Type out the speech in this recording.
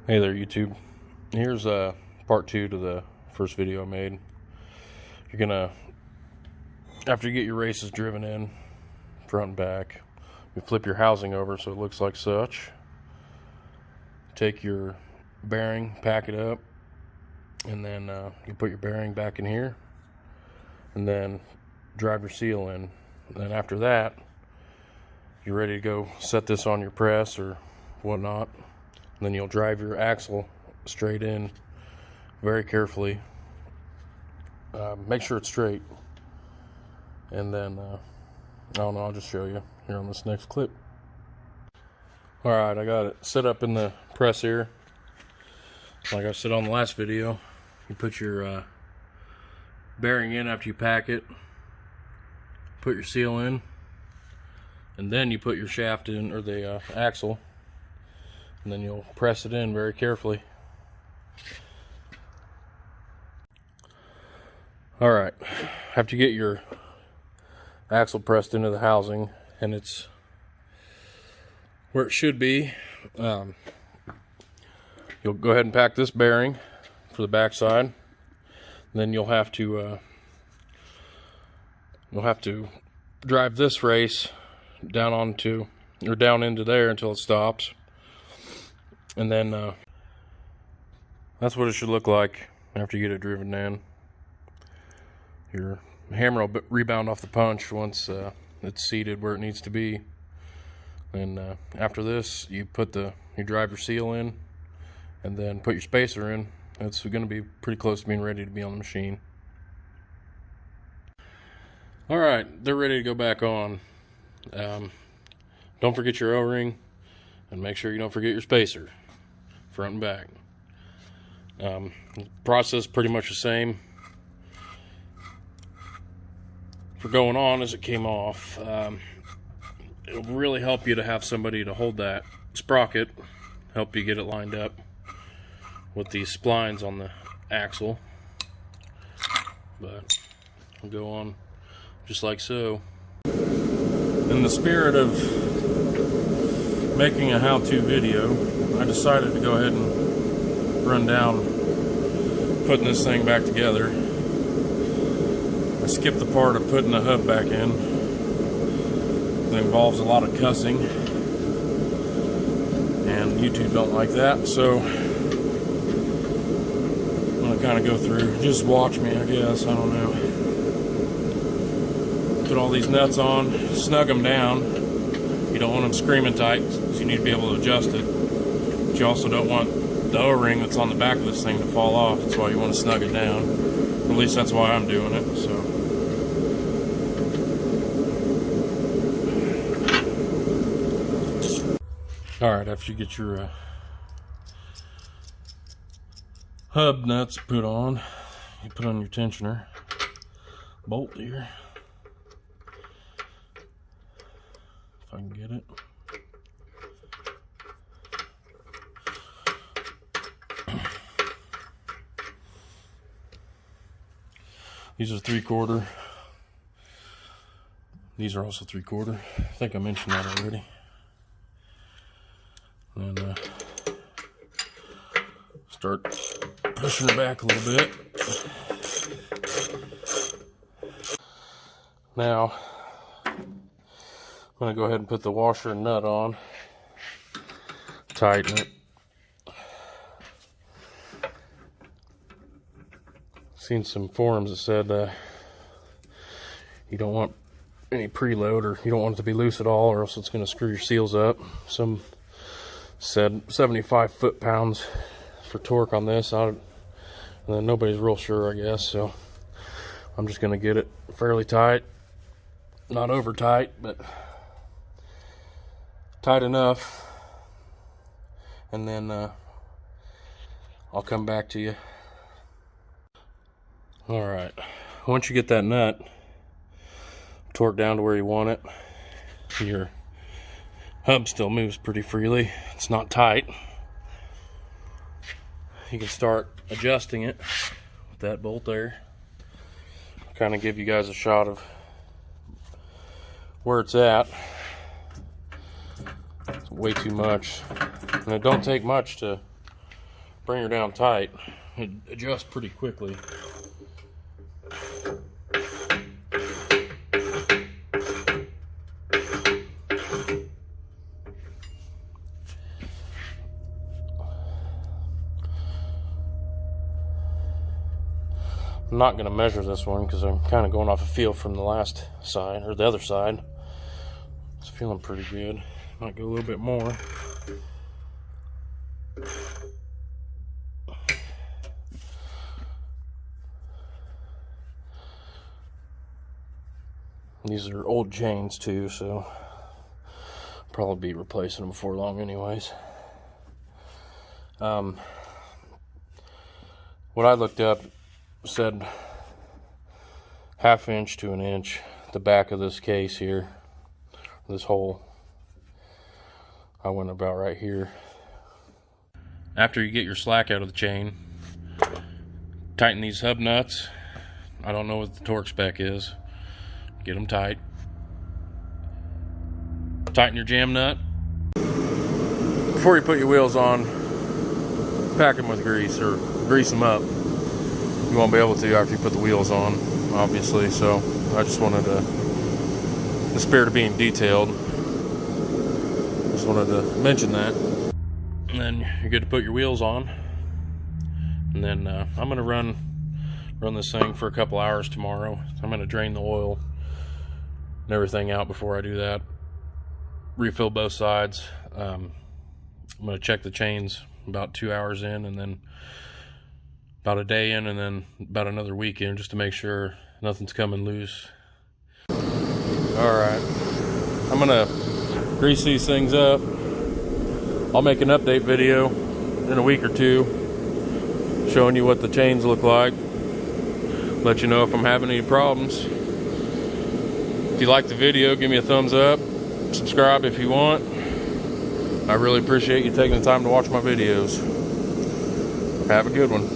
Hey there, YouTube. Here's part 2 to the first video I made. You're gonna, after you get your races driven in, front and back, you flip your housing over so it looks like such. Take your bearing, pack it up, and then you put your bearing back in here, and then drive your seal in. And then after that, you're ready to go set this on your press or whatnot. And then you'll drive your axle straight in very carefully. Make sure it's straight. And then, I don't know, I'll just show you here on this next clip. Alright, I got it set up in the press here. Like I said on the last video, you put your bearing in after you pack it, put your seal in, and then you put your shaft in, or the axle. And then you'll press it in very carefully. Alright, after you get your axle pressed into the housing and it's where it should be, you'll go ahead and pack this bearing for the back side. Then you'll have to drive this race down onto, or down into there until it stops. And then that's what it should look like after you get it driven in. Your hammer will rebound off the punch once it's seated where it needs to be. And after this, you drive your seal in, and then put your spacer in. It's going to be pretty close to being ready to be on the machine. All right, they're ready to go back on. Don't forget your O-ring, and make sure you don't forget your spacer, front and back. Process pretty much the same for going on as it came off. It'll really help you to have somebody to hold that sprocket, help you get it lined up with these splines on the axle. But we'll go on just like so. In the spirit of making a how-to video, I decided to go ahead and run down putting this thing back together. I skipped the part of putting the hub back in. It involves a lot of cussing, and YouTube don't like that, so I'm going to kind of go through, just watch me, I guess, I don't know. Put all these nuts on, snug them down. You don't want them screaming tight, because you need to be able to adjust it. But you also don't want the O-ring that's on the back of this thing to fall off. That's why you want to snug it down. At least that's why I'm doing it. So, alright, after you get your hub nuts put on, you put on your tensioner bolt here. If I can get it. These are 3/4. These are also 3/4. I think I mentioned that already. And start pushing it back a little bit. Now, I'm going to go ahead and put the washer and nut on, tighten it. Seen some forums that said you don't want any preload, or you don't want it to be loose at all, or else it's going to screw your seals up. Some said 75 foot-pounds for torque on this. And then nobody's real sure, I guess, so I'm just going to get it fairly tight. Not over tight, but tight enough, and then I'll come back to you. Alright, once you get that nut torqued down to where you want it, your hub still moves pretty freely. It's not tight. You can start adjusting it with that bolt there. Kind of give you guys a shot of where it's at. It's way too much, and it don't take much to bring her down tight, it adjusts pretty quickly. I'm not going to measure this one because I'm kind of going off a feel from the last side, or the other side. It's feeling pretty good. Might go a little bit more. These are old chains too, so I'll probably be replacing them before long anyways. What I looked up said 1/2 inch to 1 inch at the back of this case here, this hole. I went about right here. After you get your slack out of the chain, tighten these hub nuts. I don't know what the torque spec is. Get them tight. Tighten your jam nut. Before you put your wheels on, pack them with grease, or grease them up. You won't be able to after you put the wheels on, obviously, so I just wanted to, in the spirit of being detailed, just wanted to mention that. And then you're good to put your wheels on. And then I'm gonna run this thing for a couple hours tomorrow. I'm gonna drain the oil and everything out before I do that. Refill both sides. I'm gonna check the chains about 2 hours in, and then about a day in, and then about another week in, just to make sure nothing's coming loose. Alright, I'm gonna grease these things up. I'll make an update video in a week or two showing you what the chains look like. Let you know if I'm having any problems. If you like the video, give me a thumbs up. Subscribe if you want. I really appreciate you taking the time to watch my videos. Have a good one.